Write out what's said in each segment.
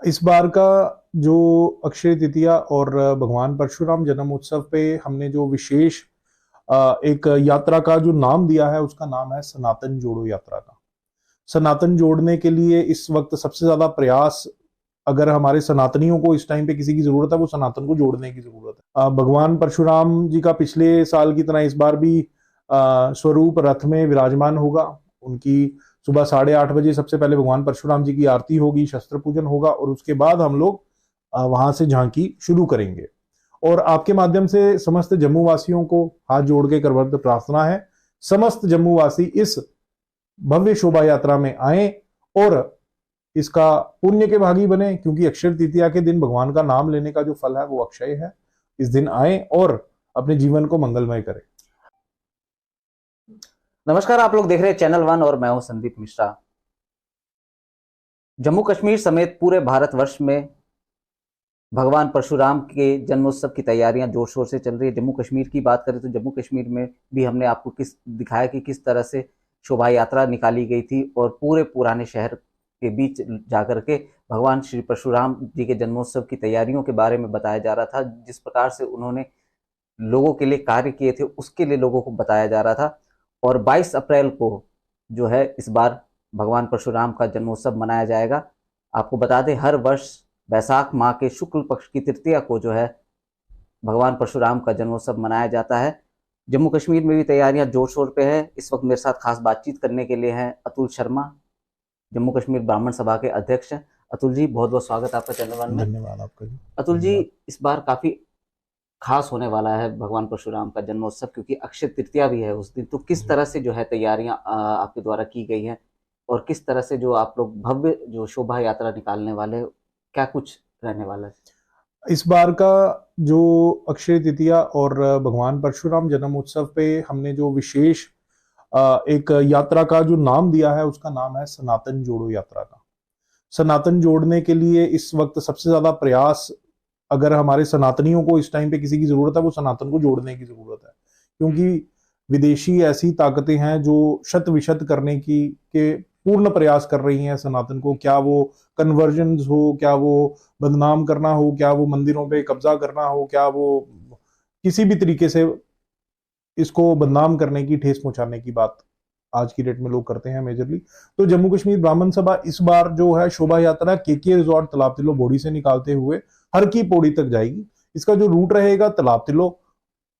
इस बार का जो अक्षय तृतीया और भगवान परशुराम जन्म उत्सव पे हमने जो विशेष एक यात्रा का जो नाम दिया है, उसका नाम है सनातन जोड़ो यात्रा का। सनातन जोड़ने के लिए इस वक्त सबसे ज्यादा प्रयास, अगर हमारे सनातनियों को इस टाइम पे किसी की जरूरत है, वो सनातन को जोड़ने की जरूरत है। भगवान परशुराम जी का पिछले साल की तरह इस बार भी स्वरूप रथ में विराजमान होगा। उनकी सुबह 8:30 बजे सबसे पहले भगवान परशुराम जी की आरती होगी, शस्त्र पूजन होगा और उसके बाद हम लोग वहां से झांकी शुरू करेंगे। और आपके माध्यम से समस्त जम्मू वासियों को हाथ जोड़ के करबद्ध प्रार्थना है, समस्त जम्मू वासी इस भव्य शोभा यात्रा में आए और इसका पुण्य के भागी बने, क्योंकि अक्षय तृतीया के दिन भगवान का नाम लेने का जो फल है वो अक्षय है। इस दिन आए और अपने जीवन को मंगलमय करें। नमस्कार, आप लोग देख रहे हैं चैनल वन और मैं हूं संदीप मिश्रा। जम्मू कश्मीर समेत पूरे भारतवर्ष में भगवान परशुराम के जन्मोत्सव की तैयारियां जोर शोर से चल रही है। जम्मू कश्मीर की बात करें तो जम्मू कश्मीर में भी हमने आपको दिखाया कि किस तरह से शोभा यात्रा निकाली गई थी और पूरे पुराने शहर के बीच जाकर के भगवान श्री परशुराम जी के जन्मोत्सव की तैयारियों के बारे में बताया जा रहा था। जिस प्रकार से उन्होंने लोगों के लिए कार्य किए थे उसके लिए लोगों को बताया जा रहा था। और 22 अप्रैल को जो है इस बार भगवान परशुराम का जन्मोत्सव मनाया जाएगा। आपको बता दें, हर वर्ष बैसाख माह के शुक्ल पक्ष की तृतीया को जो है भगवान परशुराम का जन्मोत्सव मनाया जाता है। जम्मू कश्मीर में भी तैयारियां जोर शोर पे है। इस वक्त मेरे साथ खास बातचीत करने के लिए हैं अतुल शर्मा, जम्मू कश्मीर ब्राह्मण सभा के अध्यक्ष। अतुल जी, बहुत बहुत स्वागत आपका चैनल वन में। धन्यवाद आपका जी। अतुल जी, इस बार काफी खास होने वाला है भगवान परशुराम का जन्मोत्सव, क्योंकि अक्षय तृतीया भी है उस दिन। तो किस तरह से जो है तैयारियां आपके द्वारा की गई हैं और किस तरह से जो आप लोग भव्य जो शोभा यात्रा निकालने वाले, क्या कुछ रहने वाला है? इस बार का जो अक्षय तृतीया और भगवान परशुराम जन्म उत्सव पे हमने जो विशेष एक यात्रा का जो नाम दिया है, उसका नाम है सनातन जोड़ो यात्रा का। सनातन जोड़ने के लिए इस वक्त सबसे ज्यादा प्रयास, अगर हमारे सनातनियों को इस टाइम पे किसी की जरूरत है, वो सनातन को जोड़ने की जरूरत है। क्योंकि विदेशी ऐसी ताकतें हैं जो शत विशत करने की के पूर्ण प्रयास कर रही हैं सनातन को। क्या वो कन्वर्जन हो, क्या वो बदनाम करना हो, क्या वो मंदिरों पे कब्जा करना हो, क्या वो किसी भी तरीके से इसको बदनाम करने की, ठेस पहुंचाने की बात आज की डेट में लोग करते हैं मेजरली। तो जम्मू कश्मीर ब्राह्मण सभा इस बार जो है शोभा यात्रा के रिजॉर्ट तालाब तिलो बोड़ी से निकालते हुए हर की पौड़ी तक जाएगी। इसका जो रूट रहेगा तालाब तिलो,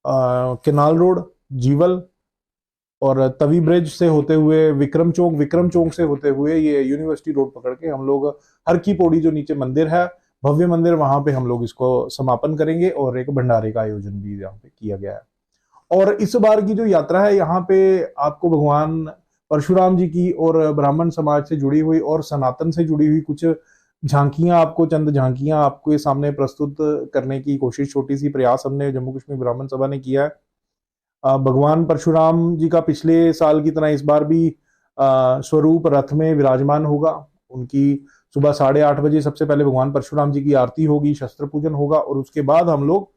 केनाल रोड, जीवल और तवी ब्रिज से होते हुए विक्रम चौक से होते हुए ये यूनिवर्सिटी रोड पकड़ के हम लोग हर की पौड़ी, जो नीचे मंदिर है, भव्य मंदिर, वहां पे हम लोग इसको समापन करेंगे और एक भंडारे का आयोजन भी यहाँ पे किया गया है। और इस बार की जो यात्रा है, यहाँ पे आपको भगवान परशुराम जी की और ब्राह्मण समाज से जुड़ी हुई और सनातन से जुड़ी हुई कुछ झांकियां, आपको चंद झांकियां आपके सामने प्रस्तुत करने की कोशिश, छोटी सी प्रयास हमने जम्मू कश्मीर ब्राह्मण सभा ने किया है। भगवान परशुराम जी का पिछले साल की तरह इस बार भी स्वरूप रथ में विराजमान होगा। उनकी सुबह 8:30 बजे सबसे पहले भगवान परशुराम जी की आरती होगी, शस्त्र पूजन होगा और उसके बाद हम लोग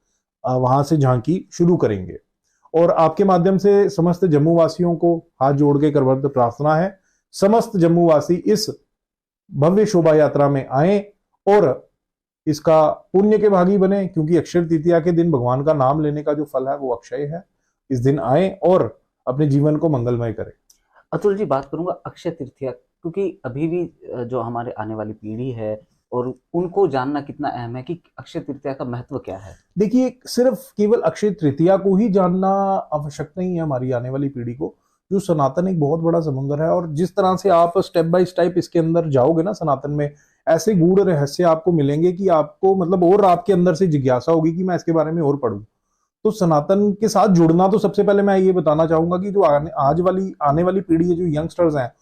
वहां से झांकी शुरू करेंगे। और आपके माध्यम से समस्त जम्मू वासियों को हाथ जोड़ के करबद्ध प्रार्थना है, समस्त जम्मू वासी इस भव्य शोभा यात्रा में आए और इसका पुण्य के भागी बने, क्योंकि अक्षय तृतीया के दिन भगवान का नाम लेने का जो फल है वो अक्षय है। इस दिन आए और अपने जीवन को मंगलमय करें। अतुल जी, बात करूंगा अक्षय तृतीया, क्योंकि अभी भी जो हमारे आने वाली पीढ़ी है और उनको जानना कितना अहम है कि अक्षय तृतीया का महत्व क्या है। देखिए, सिर्फ केवल अक्षय तृतीया को ही जानना आवश्यक नहीं है हमारी आने वाली पीढ़ी को। जो सनातन एक बहुत बड़ा समुद्र है और जिस तरह से आप स्टेप बाय स्टेप इसके अंदर जाओगे ना सनातन में, ऐसे गूढ़ रहस्य आपको मिलेंगे कि आपको मतलब और आपके अंदर से जिज्ञासा होगी कि मैं इसके बारे में और पढूं। तो सनातन के साथ जुड़ना, तो सबसे पहले मैं ये बताना चाहूंगा कि जो आने वाली पीढ़ी है, जो यंगस्टर्स हैं,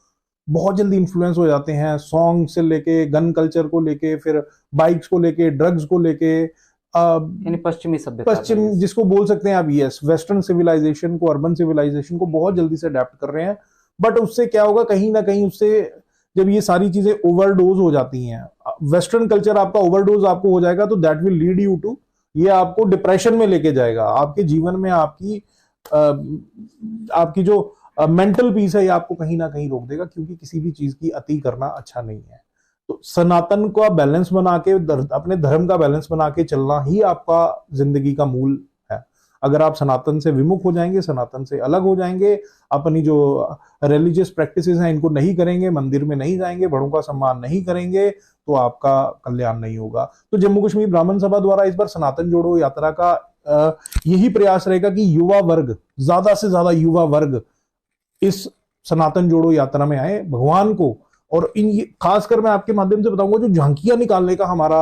बहुत जल्दी इन्फ्लुएंस हो जाते हैं सॉन्ग से लेके, गन कल्चर को लेके, फिर बाइक्स को लेके, ड्रग्स को लेके, यानी पश्चिमी सभ्यता, पश्चिम जिसको बोल सकते हैं आप, यस, वेस्टर्न सिविलाइजेशन को, अर्बन सिविलाइजेशन को बहुत जल्दी से अडेप्ट कर रहे हैं। बट उससे क्या होगा, कहीं ना कहीं उससे जब ये सारी चीजें ओवरडोज हो जाती हैं, वेस्टर्न कल्चर आपका ओवरडोज आपको हो जाएगा, तो that will lead you to, ये आपको डिप्रेशन में लेके जाएगा। आपके जीवन में आपकी जो मेंटल पीस है, ये आपको कहीं ना कहीं रोक देगा, क्योंकि किसी भी चीज की अति करना अच्छा नहीं है। तो सनातन का बैलेंस बना के, अपने धर्म का बैलेंस बना के चलना ही आपका जिंदगी का मूल है। अगर आप सनातन से विमुख हो जाएंगे, सनातन से अलग हो जाएंगे, अपनी जो रिलीजियस प्रैक्टिसेस हैं इनको नहीं करेंगे, मंदिर में नहीं जाएंगे, बड़ों का सम्मान नहीं करेंगे, तो आपका कल्याण नहीं होगा। तो जम्मू कश्मीर ब्राह्मण सभा द्वारा इस बार सनातन जोड़ो यात्रा का यही प्रयास रहेगा कि युवा वर्ग, ज्यादा से ज्यादा युवा वर्ग इस सनातन जोड़ो यात्रा में आए, भगवान को, और इन खासकर मैं आपके माध्यम से बताऊंगा, जो झांकियां निकालने का हमारा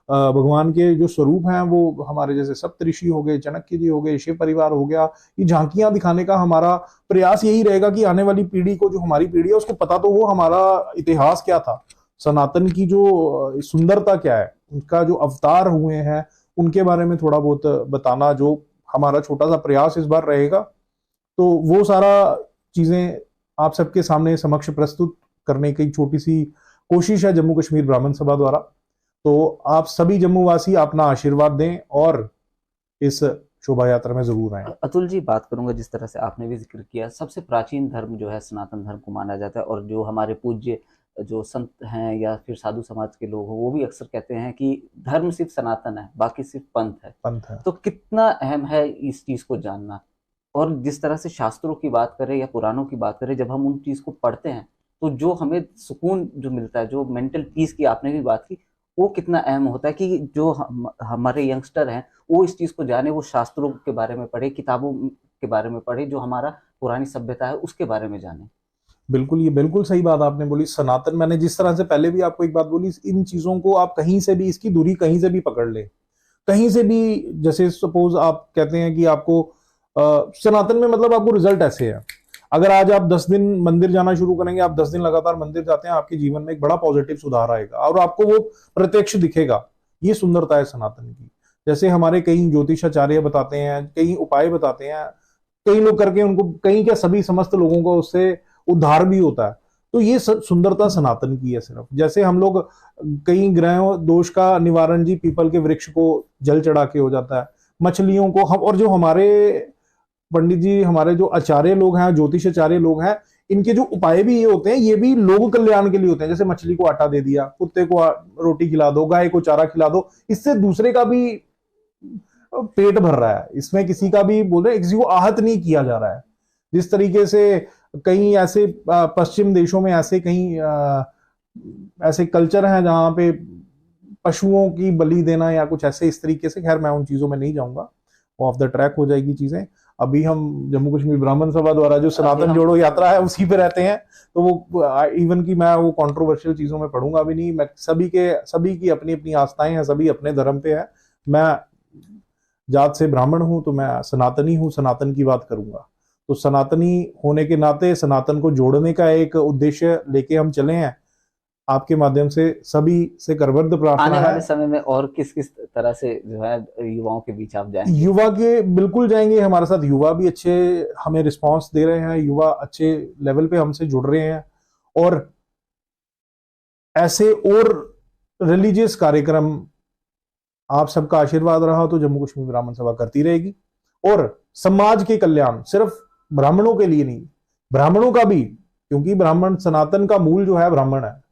भगवान के जो स्वरूप हैं, वो हमारे जैसे सप्तऋषि हो गए, चाणक्य जी हो गए, शिव परिवार हो गया, ये झांकियां दिखाने का हमारा प्रयास यही रहेगा कि आने वाली पीढ़ी को, जो हमारी पीढ़ी है, उसको पता तो हो हमारा इतिहास क्या था, सनातन की जो सुंदरता क्या है, उनका जो अवतार हुए हैं उनके बारे में थोड़ा बहुत बताना, जो हमारा छोटा सा प्रयास इस बार रहेगा। तो वो सारा चीजें आप सबके सामने समक्ष प्रस्तुत करने की छोटी सी कोशिश है जम्मू कश्मीर ब्राह्मण सभा द्वारा। तो आप सभी जम्मूवासी अपना आशीर्वाद दें और इस शोभा यात्रा में जरूर आए। अतुल जी, बात करूंगा जिस तरह से आपने भी जिक्र किया, सबसे प्राचीन धर्म जो है सनातन धर्म को माना जाता है, और जो हमारे पूज्य जो संत हैं या फिर साधु समाज के लोग हैं वो भी अक्सर कहते हैं कि धर्म सिर्फ सनातन है, बाकी सिर्फ पंथ है। पंथ है। तो कितना अहम है इस चीज को जानना, और जिस तरह से शास्त्रों की बात करें या पुराणों की बात करें, जब हम उन चीज को पढ़ते हैं तो जो हमें सुकून जो मिलता है, जो मेंटल पीस की आपने भी बात की, वो कितना अहम होता है कि जो हमारे यंगस्टर हैं वो इस चीज को जाने, वो शास्त्रों के बारे में पढ़े, किताबों के बारे में पढ़े, जो हमारा पुरानी सभ्यता है उसके बारे में जाने। बिल्कुल, ये बिल्कुल सही बात आपने बोली। सनातन, मैंने जिस तरह से पहले भी आपको एक बात बोली, इन चीजों को आप कहीं से भी, इसकी दूरी कहीं से भी पकड़ ले, कहीं से भी, जैसे सपोज आप कहते हैं कि आपको सनातन में मतलब आपको रिजल्ट ऐसे है, अगर आज आप 10 दिन मंदिर जाना शुरू करेंगे, आप 10 दिन लगातार मंदिर जाते हैं, आपके जीवन में एक बड़ा पॉजिटिव सुधार आएगा और आपको वो प्रत्यक्ष दिखेगा। ये सुंदरता है सनातन की। जैसे हमारे कई ज्योतिषाचार्य बताते हैं, कई उपाय बताते हैं, कई लोग करके उनको, कई क्या सभी समस्त लोगों को उससे उद्धार भी होता है। तो ये सुंदरता सनातन की है। सिर्फ जैसे हम लोग कई ग्रहों दोष का निवारण जी पीपल के वृक्ष को जल चढ़ा के हो जाता है, मछलियों को हम, और जो हमारे पंडित जी, हमारे जो आचार्य लोग हैं, ज्योतिष आचार्य लोग हैं, इनके जो उपाय भी ये होते हैं, ये भी लोक कल्याण के लिए होते हैं। जैसे मछली को आटा दे दिया, कुत्ते को रोटी खिला दो, गाय को चारा खिला दो, इससे दूसरे का भी पेट भर रहा है, इसमें किसी का भी बोल रहे, किसी को आहत नहीं किया जा रहा है। जिस तरीके से कई ऐसे पश्चिम देशों में ऐसे कई ऐसे कल्चर हैं जहां पे पशुओं की बलि देना या कुछ ऐसे इस तरीके से, खैर मैं उन चीजों में नहीं जाऊंगा, ऑफ द ट्रैक हो जाएगी चीजें। अभी हम जम्मू कश्मीर ब्राह्मण सभा द्वारा जो सनातन जोड़ो यात्रा है उसी पे रहते हैं, तो वो इवन की मैं वो कंट्रोवर्शियल चीजों में पढ़ूंगा भी नहीं। मैं सभी की अपनी अपनी आस्थाएं हैं, सभी अपने धर्म पे है। मैं जात से ब्राह्मण हूं तो मैं सनातनी हूं, सनातन की बात करूंगा। तो सनातनी होने के नाते सनातन को जोड़ने का एक उद्देश्य लेके हम चले हैं। आपके माध्यम से सभी से करबद्ध प्रार्थना आने है। वाले समय में और किस किस तरह से जो है युवाओं के बीच आप जाएंगे? युवा के बिल्कुल जाएंगे, हमारे साथ युवा भी अच्छे हमें रिस्पांस दे रहे हैं, युवा अच्छे लेवल पे हमसे जुड़ रहे हैं, और ऐसे और रिलीजियस कार्यक्रम आप सबका आशीर्वाद रहा तो जम्मू कश्मीर ब्राह्मण सभा करती रहेगी। और समाज के कल्याण सिर्फ ब्राह्मणों के लिए नहीं, ब्राह्मणों का भी, क्योंकि ब्राह्मण, सनातन का मूल जो है ब्राह्मण है।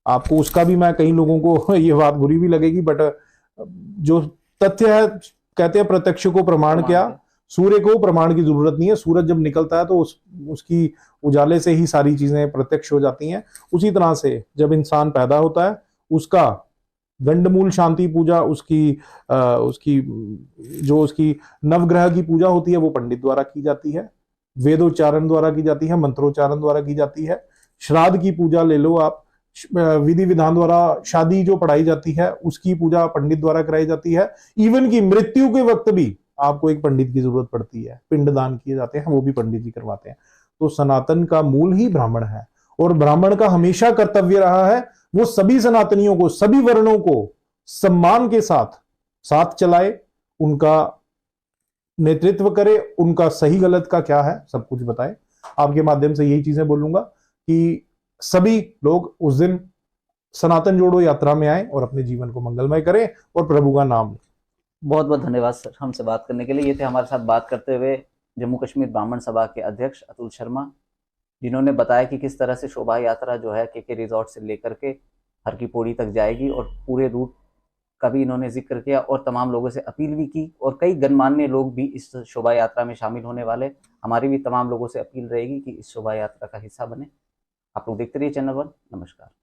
आपको उसका भी, मैं कई लोगों को ये बात बुरी भी लगेगी, बट जो तथ्य है, कहते हैं प्रत्यक्ष को प्रमाण क्या, सूर्य को प्रमाण की जरूरत नहीं है। सूरज जब निकलता है तो उसकी उजाले से ही सारी चीजें प्रत्यक्ष हो जाती हैं। उसी तरह से जब इंसान पैदा होता है, उसका गंडमूल शांति पूजा, उसकी नवग्रह की पूजा होती है, वो पंडित द्वारा की जाती है, वेदोच्चारण द्वारा की जाती है, मंत्रोच्चारण द्वारा की जाती है। श्राद्ध की पूजा ले लो आप, विधि विधान द्वारा शादी जो पढ़ाई जाती है उसकी पूजा पंडित द्वारा कराई जाती है। इवन की मृत्यु के वक्त भी आपको एक पंडित की जरूरत पड़ती है, पिंडदान किए जाते हैं, वो भी पंडित जी करवाते हैं। तो सनातन का मूल ही ब्राह्मण है, और ब्राह्मण का हमेशा कर्तव्य रहा है वो सभी सनातनियों को, सभी वर्णों को सम्मान के साथ चलाए, उनका नेतृत्व करे, उनका सही गलत का क्या है सब कुछ बताए। आपके माध्यम से यही चीजें बोलूंगा कि सभी लोग उस दिन सनातन जोड़ो यात्रा में आए और अपने जीवन को मंगलमय करें और प्रभु का नाम। बहुत बहुत धन्यवाद सर हमसे बात करने के लिए। ये थे हमारे साथ बात करते हुए जम्मू कश्मीर ब्राह्मण सभा के अध्यक्ष अतुल शर्मा, जिन्होंने बताया कि किस तरह से शोभा यात्रा जो है के रिजॉर्ट से लेकर के हर की पौड़ी तक जाएगी और पूरे रूट का भी इन्होंने जिक्र किया और तमाम लोगों से अपील भी की और कई गणमान्य लोग भी इस शोभा यात्रा में शामिल होने वाले। हमारी भी तमाम लोगों से अपील रहेगी कि इस शोभा यात्रा का हिस्सा बने। आप लोग देखते रहिए चैनल वन। नमस्कार।